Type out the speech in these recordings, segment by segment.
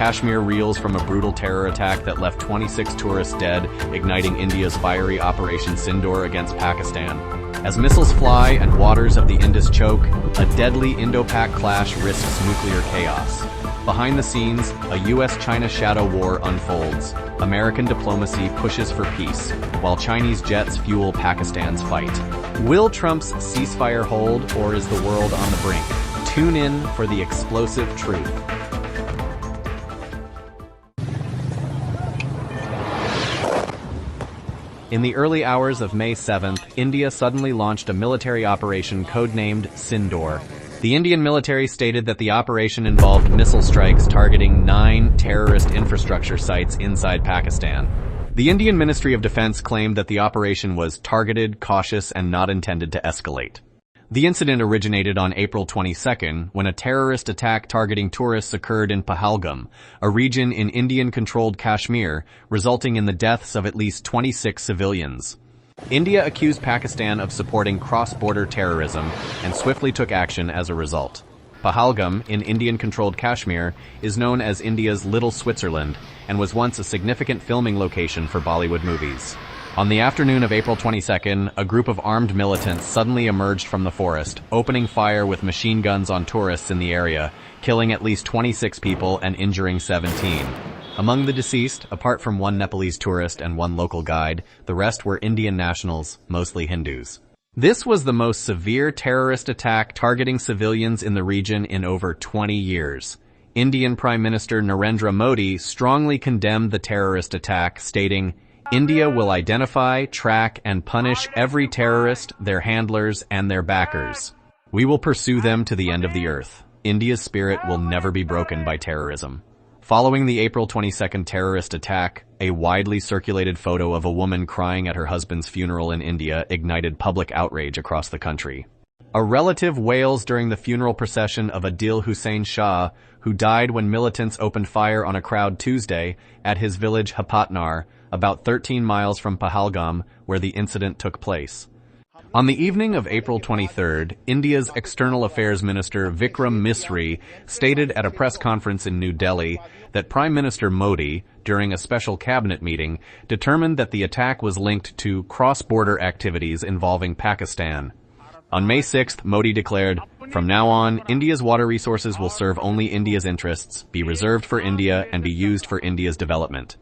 Kashmir reels from a brutal terror attack that left 26 tourists dead, igniting India's fiery Operation Sindoor against Pakistan. As missiles fly and waters of the Indus choke, a deadly Indo Pak clash risks nuclear chaos. Behind the scenes, a US-China shadow war unfolds. American diplomacy pushes for peace, while Chinese jets fuel Pakistan's fight. Will Trump's ceasefire hold, or is the world on the brink? Tune in for the explosive truth. In the early hours of May 7th, India suddenly launched a military operation codenamed Sindoor. The Indian military stated that the operation involved missile strikes targeting 9 terrorist infrastructure sites inside Pakistan. The Indian Ministry of Defense claimed that the operation was targeted, cautious, and not intended to escalate. The incident originated on April 22nd, when a terrorist attack targeting tourists occurred in Pahalgam, a region in Indian-controlled Kashmir, resulting in the deaths of at least 26 civilians. India accused Pakistan of supporting cross-border terrorism and swiftly took action as a result. Pahalgam, in Indian-controlled Kashmir, is known as India's Little Switzerland and was once a significant filming location for Bollywood movies. On the afternoon of April 22nd, a group of armed militants suddenly emerged from the forest, opening fire with machine guns on tourists in the area, killing at least 26 people and injuring 17. Among the deceased, apart from one Nepalese tourist and one local guide, the rest were Indian nationals, mostly Hindus. This was the most severe terrorist attack targeting civilians in the region in over 20 years. Indian Prime Minister Narendra Modi strongly condemned the terrorist attack, stating, "India will identify, track, and punish every terrorist, their handlers, and their backers. We will pursue them to the end of the earth. India's spirit will never be broken by terrorism." Following the April 22nd terrorist attack, a widely circulated photo of a woman crying at her husband's funeral in India ignited public outrage across the country. A relative wails during the funeral procession of Adil Hussain Shah, who died when militants opened fire on a crowd Tuesday at his village Hapatnar, about 13 miles from Pahalgam, where the incident took place. On the evening of April 23rd, India's External Affairs Minister Vikram Misri stated at a press conference in New Delhi that Prime Minister Modi, during a special cabinet meeting, determined that the attack was linked to cross-border activities involving Pakistan. On May 6th, Modi declared, "From now on, India's water resources will serve only India's interests, be reserved for India, and be used for India's development."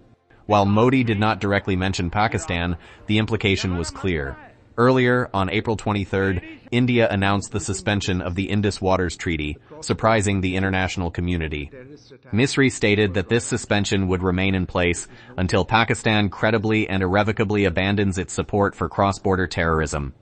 While Modi did not directly mention Pakistan, the implication was clear. Earlier, on April 23rd, India announced the suspension of the Indus Waters Treaty, surprising the international community. Misri stated that this suspension would remain in place until Pakistan credibly and irrevocably abandons its support for cross-border terrorism.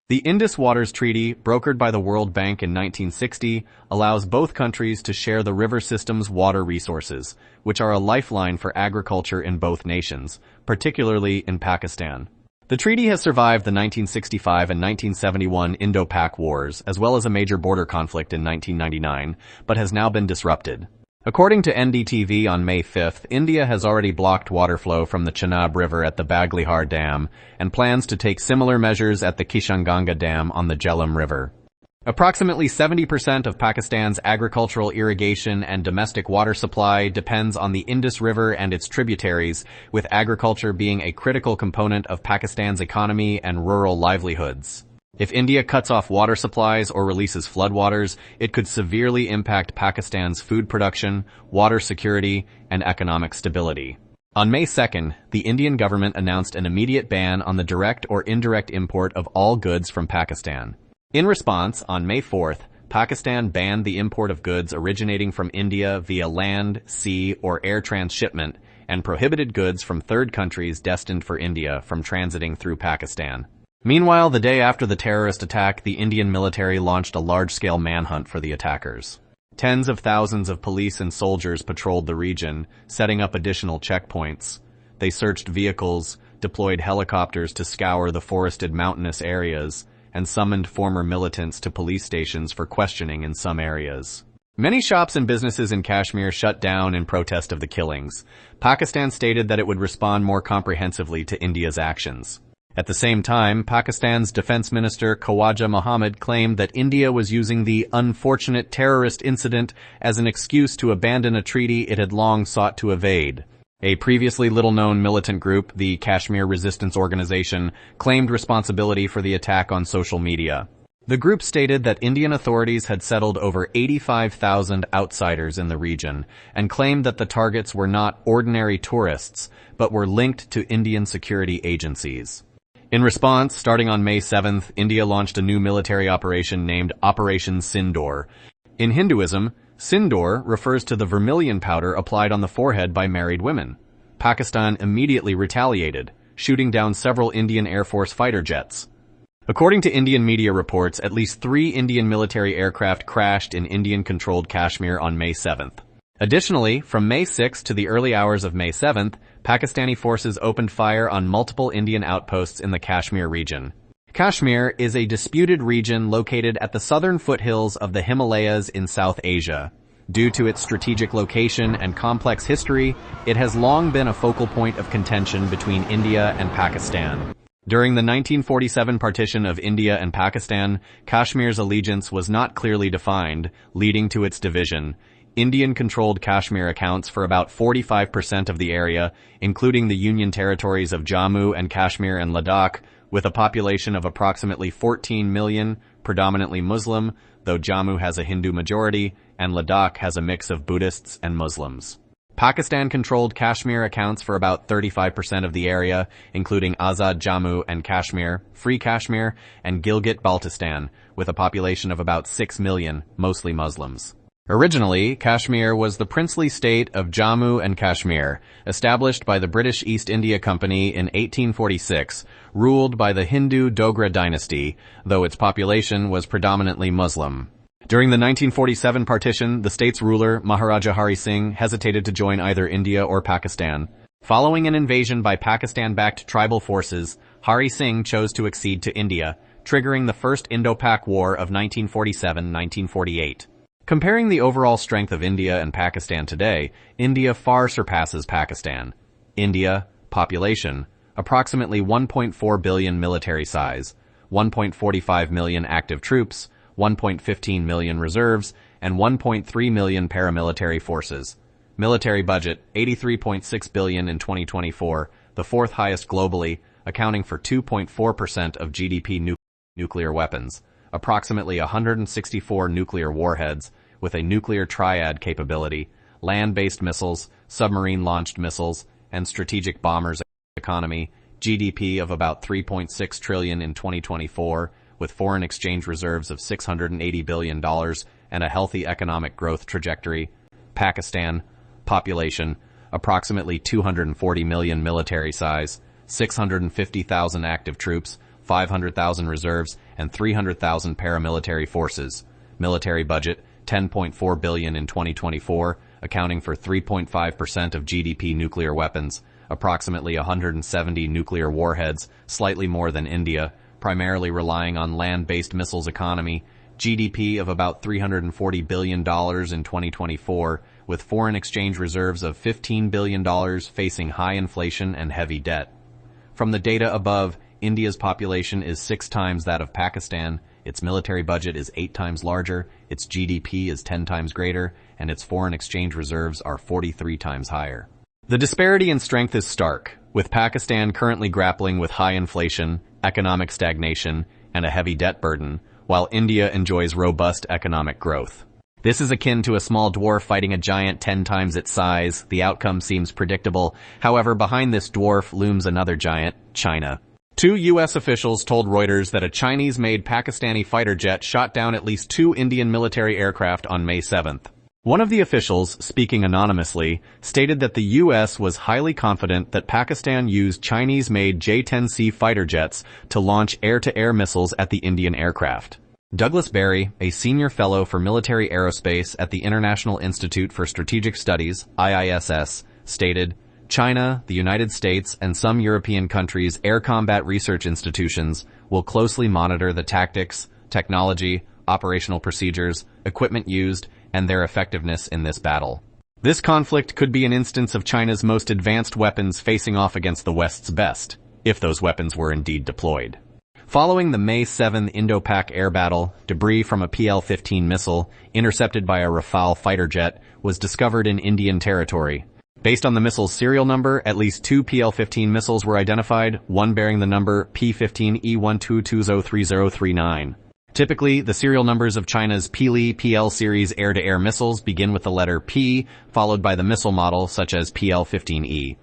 The Indus Waters Treaty, brokered by the World Bank in 1960, allows both countries to share the river system's water resources, which are a lifeline for agriculture in both nations, particularly in Pakistan. The treaty has survived the 1965 and 1971 Indo Pak wars, as well as a major border conflict in 1999, but has now been disrupted. According to NDTV on May 5th, India has already blocked water flow from the Chenab River at the Baglihar Dam and plans to take similar measures at the Kishanganga Dam on the Jhelum River. Approximately 70% of Pakistan's agricultural irrigation and domestic water supply depends on the Indus River and its tributaries, with agriculture being a critical component of Pakistan's economy and rural livelihoods. If India cuts off water supplies or releases floodwaters, it could severely impact Pakistan's food production, water security, and economic stability. On May 2nd, the Indian government announced an immediate ban on the direct or indirect import of all goods from Pakistan. In response, on May 4th, Pakistan banned the import of goods originating from India via land, sea, or air transshipment, and prohibited goods from third countries destined for India from transiting through Pakistan. Meanwhile, the day after the terrorist attack, the Indian military launched a large-scale manhunt for the attackers. Tens of thousands of police and soldiers patrolled the region, setting up additional checkpoints. They searched vehicles, deployed helicopters to scour the forested mountainous areas, and summoned former militants to police stations for questioning in some areas. Many shops and businesses in Kashmir shut down in protest of the killings. Pakistan stated that it would respond more comprehensively to India's actions. At the same time, Pakistan's Defense Minister Khawaja Mohammed claimed that India was using the unfortunate terrorist incident as an excuse to abandon a treaty it had long sought to evade. A previously little-known militant group, the Kashmir Resistance Organization, claimed responsibility for the attack on social media. The group stated that Indian authorities had settled over 85,000 outsiders in the region and claimed that the targets were not ordinary tourists, but were linked to Indian security agencies. In response, starting on May 7th, India launched a new military operation named Operation Sindoor. In Hinduism, Sindoor refers to the vermilion powder applied on the forehead by married women. Pakistan immediately retaliated, shooting down several Indian Air Force fighter jets. According to Indian media reports, at least 3 Indian military aircraft crashed in Indian-controlled Kashmir on May 7th. Additionally, from May 6th to the early hours of May 7th, Pakistani forces opened fire on multiple Indian outposts in the Kashmir region. Kashmir is a disputed region located at the southern foothills of the Himalayas in South Asia. Due to its strategic location and complex history, it has long been a focal point of contention between India and Pakistan. During the 1947 partition of India and Pakistan, Kashmir's allegiance was not clearly defined, leading to its division. Indian-controlled Kashmir accounts for about 45% of the area, including the Union territories of Jammu and Kashmir and Ladakh, with a population of approximately 14 million, predominantly Muslim, though Jammu has a Hindu majority, and Ladakh has a mix of Buddhists and Muslims. Pakistan-controlled Kashmir accounts for about 35% of the area, including Azad Jammu and Kashmir, Free Kashmir, and Gilgit-Baltistan, with a population of about 6 million, mostly Muslims. Originally, Kashmir was the princely state of Jammu and Kashmir, established by the British East India Company in 1846, ruled by the Hindu Dogra dynasty, though its population was predominantly Muslim. During the 1947 partition, the state's ruler, Maharaja Hari Singh, hesitated to join either India or Pakistan. Following an invasion by Pakistan-backed tribal forces, Hari Singh chose to accede to India, triggering the First Indo Pak War of 1947-1948. Comparing the overall strength of India and Pakistan today, India far surpasses Pakistan. India, population, approximately 1.4 billion military size, 1.45 million active troops, 1.15 million reserves, and 1.3 million paramilitary forces. Military budget, $83.6 billion in 2024, the fourth highest globally, accounting for 2.4% of GDP. Nuclear weapons, approximately 164 nuclear warheads, with a nuclear triad capability, land-based missiles, submarine-launched missiles, and strategic bombers. Economy, GDP of about $3.6 trillion in 2024, with foreign exchange reserves of $680 billion and a healthy economic growth trajectory. Pakistan, population, approximately 240 million military size, 650,000 active troops, 500,000 reserves, and 300,000 paramilitary forces. Military budget, $10.4 billion in 2024, accounting for 3.5% of GDP. Nuclear weapons, approximately 170 nuclear warheads, slightly more than India, primarily relying on land-based missiles. Economy, GDP of about $340 billion in 2024, with foreign exchange reserves of $15 billion facing high inflation and heavy debt. From the data above, India's population is 6 times that of Pakistan, its military budget is 8 times larger, its GDP is 10 times greater, and its foreign exchange reserves are 43 times higher. The disparity in strength is stark, with Pakistan currently grappling with high inflation, economic stagnation, and a heavy debt burden, while India enjoys robust economic growth. This is akin to a small dwarf fighting a giant 10 times its size. The outcome seems predictable. However, behind this dwarf looms another giant, China. 2 U.S. officials told Reuters that a Chinese-made Pakistani fighter jet shot down at least 2 Indian military aircraft on May 7th. One of the officials, speaking anonymously, stated that the U.S. was highly confident that Pakistan used Chinese-made J-10C fighter jets to launch air-to-air missiles at the Indian aircraft. Douglas Berry, a senior fellow for military aerospace at the International Institute for Strategic Studies, IISS, stated, China, the United States, and some European countries' air combat research institutions will closely monitor the tactics, technology, operational procedures, equipment used, and their effectiveness in this battle. This conflict could be an instance of China's most advanced weapons facing off against the West's best. if those weapons were indeed deployed. Following the May 7 Indo Pak air battle, debris from a PL-15 missile, intercepted by a Rafale fighter jet, was discovered in Indian territory. Based on the missile's serial number, at least 2 PL-15 missiles were identified, one bearing the number P-15E12203039. Typically, the serial numbers of China's Pili PL series air-to-air missiles begin with the letter P, followed by the missile model, such as PL-15E.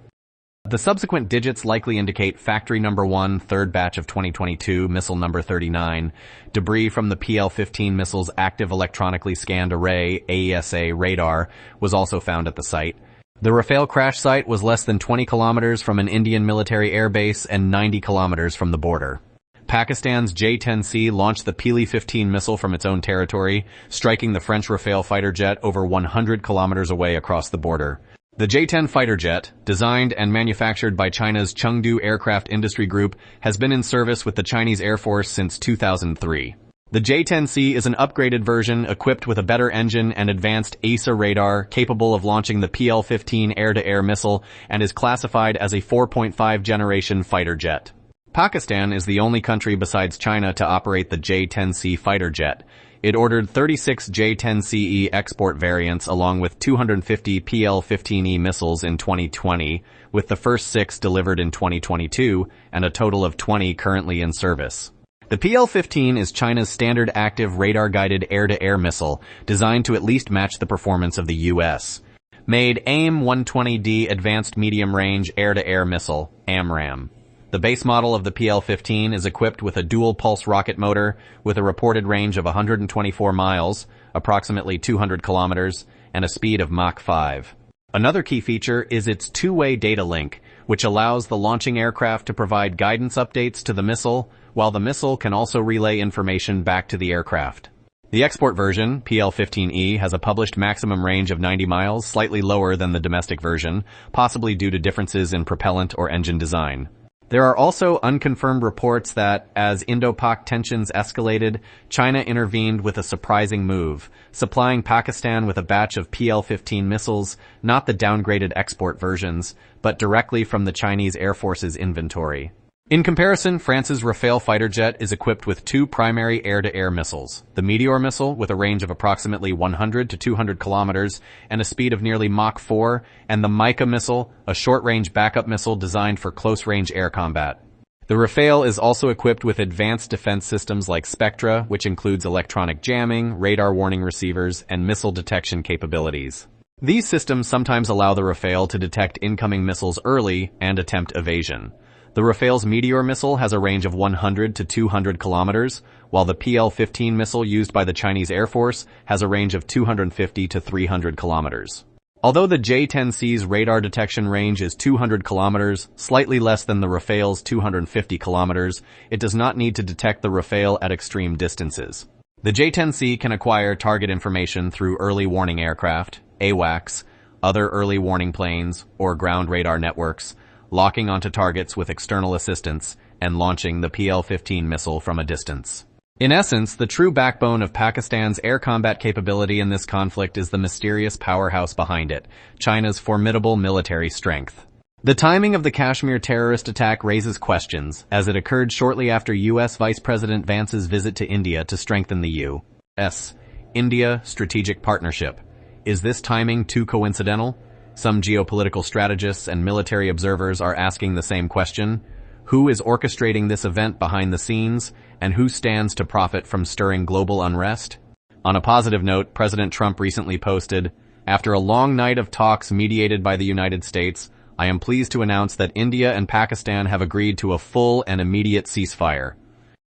The subsequent digits likely indicate Factory Number 1, third batch of 2022, Missile Number 39. Debris from the PL-15 missile's Active Electronically Scanned Array, AESA, radar was also found at the site. The Rafale crash site was less than 20 kilometers from an Indian military airbase and 90 kilometers from the border. Pakistan's J-10C launched the Pili-15 missile from its own territory, striking the French Rafale fighter jet over 100 kilometers away across the border. The J-10 fighter jet, designed and manufactured by China's Chengdu Aircraft Industry Group, has been in service with the Chinese Air Force since 2003. The J-10C is an upgraded version equipped with a better engine and advanced AESA radar capable of launching the PL-15 air-to-air missile and is classified as a 4.5 generation fighter jet. Pakistan is the only country besides China to operate the J-10C fighter jet. It ordered 36 J-10CE export variants along with 250 PL-15E missiles in 2020, with the first 6 delivered in 2022 and a total of 20 currently in service. The PL-15 is China's standard active radar-guided air-to-air missile, designed to at least match the performance of the U.S. made AIM-120D Advanced Medium Range Air-to-Air Missile, AMRAAM. The base model of the PL-15 is equipped with a dual-pulse rocket motor with a reported range of 124 miles, approximately 200 kilometers, and a speed of Mach 5. Another key feature is its two-way data link, which allows the launching aircraft to provide guidance updates to the missile, while the missile can also relay information back to the aircraft. The export version, PL-15E, has a published maximum range of 90 miles, slightly lower than the domestic version, possibly due to differences in propellant or engine design. There are also unconfirmed reports that, as Indo Pak tensions escalated, China intervened with a surprising move, supplying Pakistan with a batch of PL-15 missiles, not the downgraded export versions, but directly from the Chinese Air Force's inventory. In comparison, France's Rafale fighter jet is equipped with 2 primary air-to-air missiles, the Meteor missile with a range of approximately 100 to 200 kilometers and a speed of nearly Mach 4, and the Mica missile, a short-range backup missile designed for close-range air combat. The Rafale is also equipped with advanced defense systems like Spectra, which includes electronic jamming, radar warning receivers, and missile detection capabilities. These systems sometimes allow the Rafale to detect incoming missiles early and attempt evasion. The Rafale's Meteor missile has a range of 100 to 200 kilometers, while the PL-15 missile used by the Chinese Air Force has a range of 250 to 300 kilometers. Although the J-10C's radar detection range is 200 kilometers, slightly less than the Rafale's 250 kilometers, it does not need to detect the Rafale at extreme distances. The J-10C can acquire target information through early warning aircraft, AWACS, other early warning planes, or ground radar networks, locking onto targets with external assistance, and launching the PL-15 missile from a distance. In essence, the true backbone of Pakistan's air combat capability in this conflict is the mysterious powerhouse behind it, China's formidable military strength. The timing of the Kashmir terrorist attack raises questions, as it occurred shortly after U.S. Vice President Vance's visit to India to strengthen the U.S. India strategic partnership. Is this timing too coincidental? Some geopolitical strategists and military observers are asking the same question. Who is orchestrating this event behind the scenes, and who stands to profit from stirring global unrest? On a positive note, President Trump recently posted, "After a long night of talks mediated by the United States, I am pleased to announce that India and Pakistan have agreed to a full and immediate ceasefire.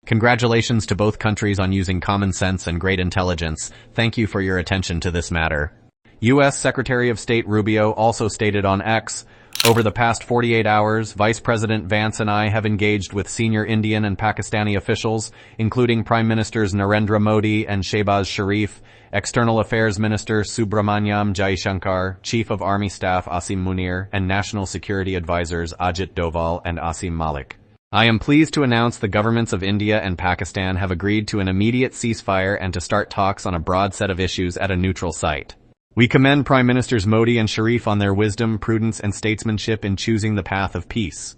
Congratulations to both countries on using common sense and great intelligence. Thank you for your attention to this matter." U.S. Secretary of State Rubio also stated on X, "Over the past 48 hours, Vice President Vance and I have engaged with senior Indian and Pakistani officials, including Prime Ministers Narendra Modi and Shehbaz Sharif, External Affairs Minister Subramanyam Jaishankar, Chief of Army Staff Asim Munir, and National Security Advisors Ajit Doval and Asim Malik. I am pleased to announce the governments of India and Pakistan have agreed to an immediate ceasefire and to start talks on a broad set of issues at a neutral site. We commend Prime Ministers Modi and Sharif on their wisdom, prudence, and statesmanship in choosing the path of peace.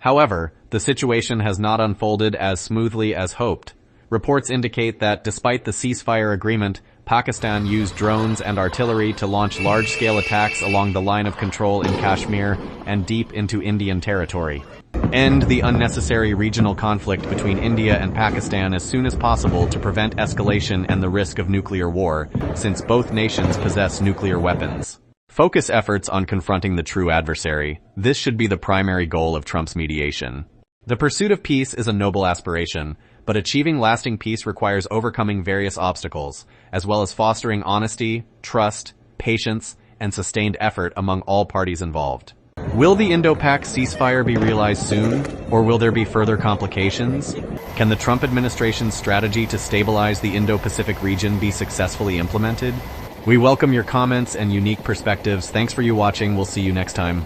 However, the situation has not unfolded as smoothly as hoped. Reports indicate that despite the ceasefire agreement, Pakistan used drones and artillery to launch large-scale attacks along the line of control in Kashmir and deep into Indian territory. End the unnecessary regional conflict between India and Pakistan as soon as possible to prevent escalation and the risk of nuclear war, since both nations possess nuclear weapons. Focus efforts on confronting the true adversary. This should be the primary goal of Trump's mediation. The pursuit of peace is a noble aspiration, but achieving lasting peace requires overcoming various obstacles, as well as fostering honesty, trust, patience, and sustained effort among all parties involved. Will the Indo Pak ceasefire be realized soon, or will there be further complications? Can the Trump administration's strategy to stabilize the Indo-Pacific region be successfully implemented? We welcome your comments and unique perspectives. Thanks for watching. We'll see you next time.